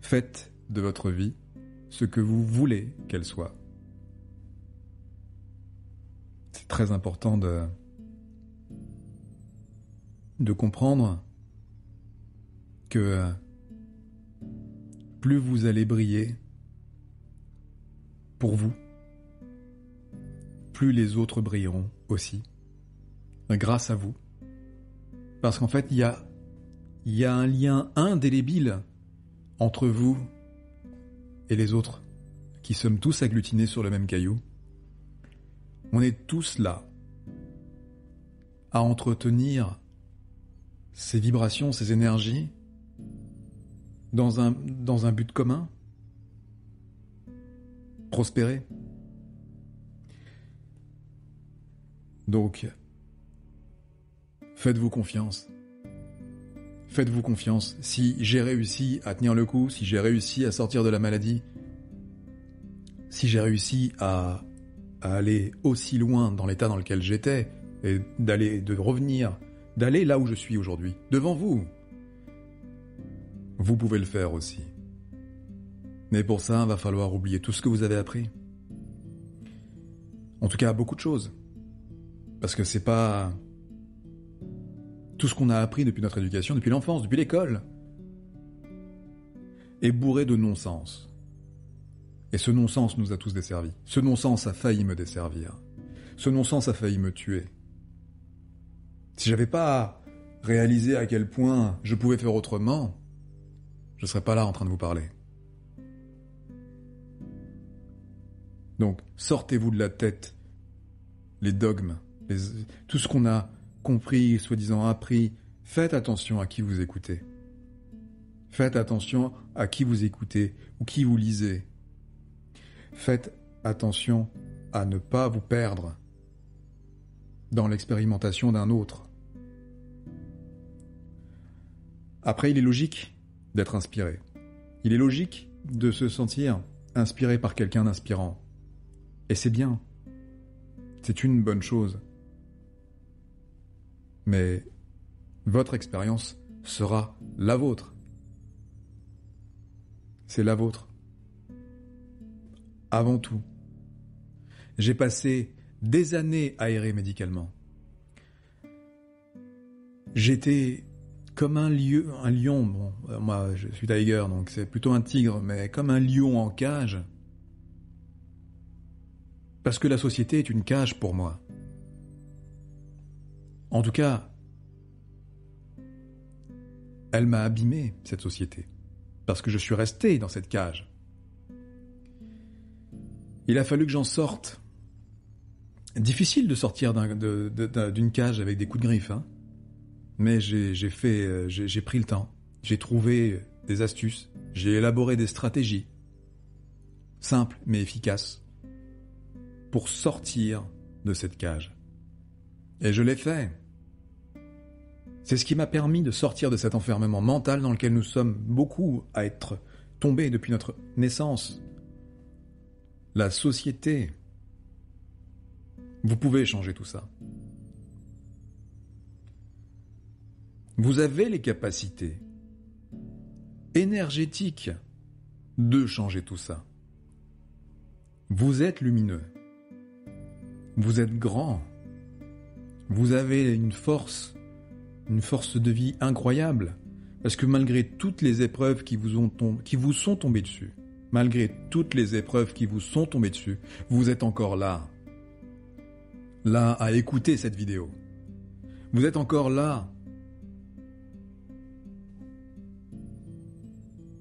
Faites de votre vie ce que vous voulez qu'elle soit. C'est très important de comprendre que plus vous allez briller pour vous, plus les autres brilleront aussi, grâce à vous. Parce qu'en fait, il y a un lien indélébile entre vous et les autres, qui sommes tous agglutinés sur le même caillou. On est tous là à entretenir ces vibrations, ces énergies dans un but commun. Prospérer. Donc, faites-vous confiance. Faites-vous confiance. Si j'ai réussi à tenir le coup, si j'ai réussi à sortir de la maladie, si j'ai réussi à aller aussi loin dans l'état dans lequel j'étais, et de revenir, d'aller là où je suis aujourd'hui, devant vous, vous pouvez le faire aussi. Mais pour ça, il va falloir oublier tout ce que vous avez appris. En tout cas, beaucoup de choses. Parce que c'est pas tout ce qu'on a appris depuis notre éducation, depuis l'enfance, depuis l'école, est bourré de non-sens. Et ce non-sens nous a tous desservis. Ce non-sens a failli me desservir. Ce non-sens a failli me tuer. Si j'avais pas réalisé à quel point je pouvais faire autrement, je serais pas là en train de vous parler. Donc, sortez-vous de la tête les dogmes, tout ce qu'on a compris, soi-disant appris. Faites attention à qui vous écoutez. Faites attention à qui vous écoutez ou qui vous lisez. Faites attention à ne pas vous perdre dans l'expérimentation d'un autre. Après, il est logique d'être inspiré. Il est logique de se sentir inspiré par quelqu'un d'inspirant. Et c'est bien. C'est une bonne chose. Mais votre expérience sera la vôtre. C'est la vôtre. Avant tout. J'ai passé des années aéré médicalement. J'étais comme un lion, bon, moi je suis tiger, donc c'est plutôt un tigre, mais comme un lion en cage. Parce que la société est une cage pour moi. En tout cas, elle m'a abîmé, cette société. Parce que je suis resté dans cette cage. Il a fallu que j'en sorte. Difficile de sortir d'une cage avec des coups de griffe, hein. Mais j'ai pris le temps. J'ai trouvé des astuces. J'ai élaboré des stratégies. Simples mais efficaces. Pour sortir de cette cage. Et je l'ai fait. C'est ce qui m'a permis de sortir de cet enfermement mental dans lequel nous sommes beaucoup à être tombés depuis notre naissance. La société. Vous pouvez changer tout ça. Vous avez les capacités énergétiques de changer tout ça. Vous êtes lumineux. Vous êtes grand. Vous avez une force de vie incroyable. Parce que malgré toutes les épreuves qui vous sont tombées dessus, malgré toutes les épreuves qui vous sont tombées dessus, vous êtes encore là. Là à écouter cette vidéo. Vous êtes encore là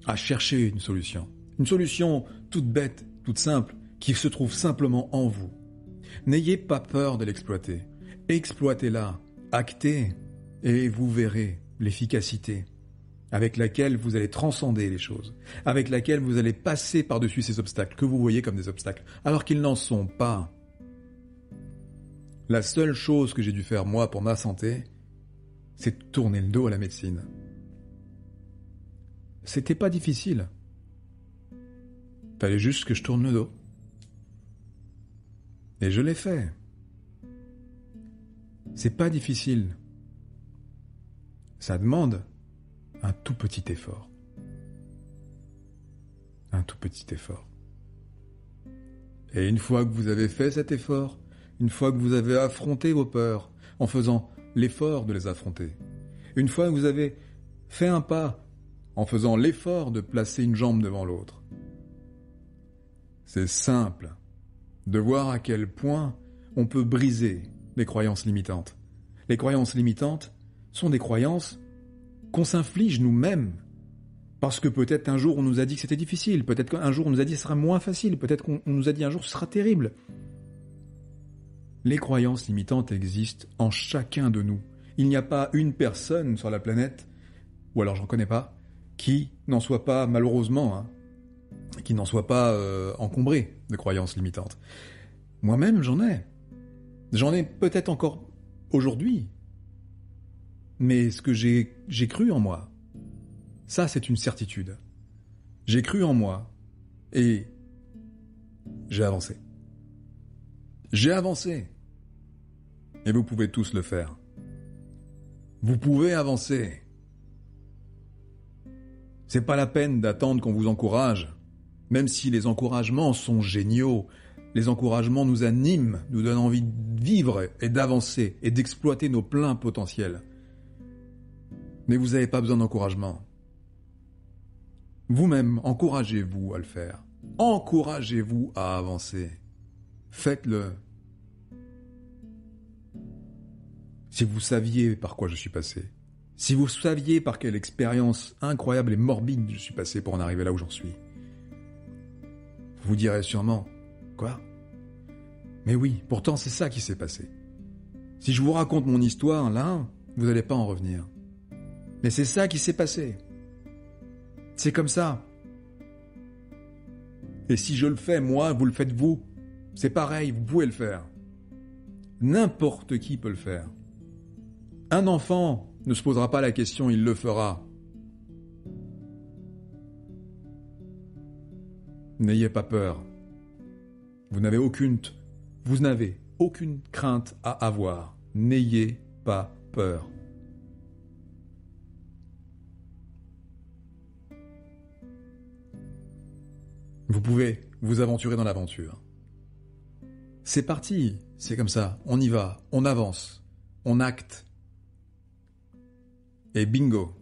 à chercher une solution. Une solution toute bête, toute simple, qui se trouve simplement en vous. N'ayez pas peur de l'exploiter. Exploitez-la, actez, et vous verrez l'efficacité avec laquelle vous allez transcender les choses, avec laquelle vous allez passer par-dessus ces obstacles que vous voyez comme des obstacles, alors qu'ils n'en sont pas. La seule chose que j'ai dû faire, moi, pour ma santé, c'est de tourner le dos à la médecine. C'était pas difficile. Fallait juste que je tourne le dos. Et je l'ai fait. C'est pas difficile. Ça demande un tout petit effort. Un tout petit effort. Et une fois que vous avez fait cet effort, une fois que vous avez affronté vos peurs, en faisant l'effort de les affronter, une fois que vous avez fait un pas, en faisant l'effort de placer une jambe devant l'autre, c'est simple de voir à quel point on peut briser les croyances limitantes. Les croyances limitantes sont des croyances qu'on s'inflige nous-mêmes. Parce que peut-être un jour on nous a dit que c'était difficile, peut-être qu'un jour on nous a dit que ce sera moins facile, peut-être qu'on nous a dit un jour que ce sera terrible. Les croyances limitantes existent en chacun de nous. Il n'y a pas une personne sur la planète, ou alors j'en connais pas, qui n'en soit pas, malheureusement, qui n'en soit pas encombré de croyances limitantes. Moi-même j'en ai. J'en ai peut-être encore aujourd'hui. Mais ce que j'ai cru en moi, ça, c'est une certitude. J'ai cru en moi et j'ai avancé. J'ai avancé. Et vous pouvez tous le faire. Vous pouvez avancer. C'est pas la peine d'attendre qu'on vous encourage, même si les encouragements sont géniaux. Les encouragements nous animent, nous donnent envie de vivre et d'avancer et d'exploiter nos pleins potentiels. Mais vous n'avez pas besoin d'encouragement. Vous-même, encouragez-vous à le faire. Encouragez-vous à avancer. Faites-le. Si vous saviez par quoi je suis passé, si vous saviez par quelle expérience incroyable et morbide je suis passé pour en arriver là où j'en suis, vous direz sûrement, quoi ? Mais oui, pourtant c'est ça qui s'est passé. Si je vous raconte mon histoire, là, vous n'allez pas en revenir. Mais c'est ça qui s'est passé. C'est comme ça. Et si je le fais, moi, vous le faites vous. C'est pareil, vous pouvez le faire. N'importe qui peut le faire. Un enfant ne se posera pas la question, il le fera. N'ayez pas peur. Vous n'avez aucune crainte à avoir. N'ayez pas peur. Vous pouvez vous aventurer dans l'aventure. C'est parti, c'est comme ça, on y va, on avance, on acte. Et bingo,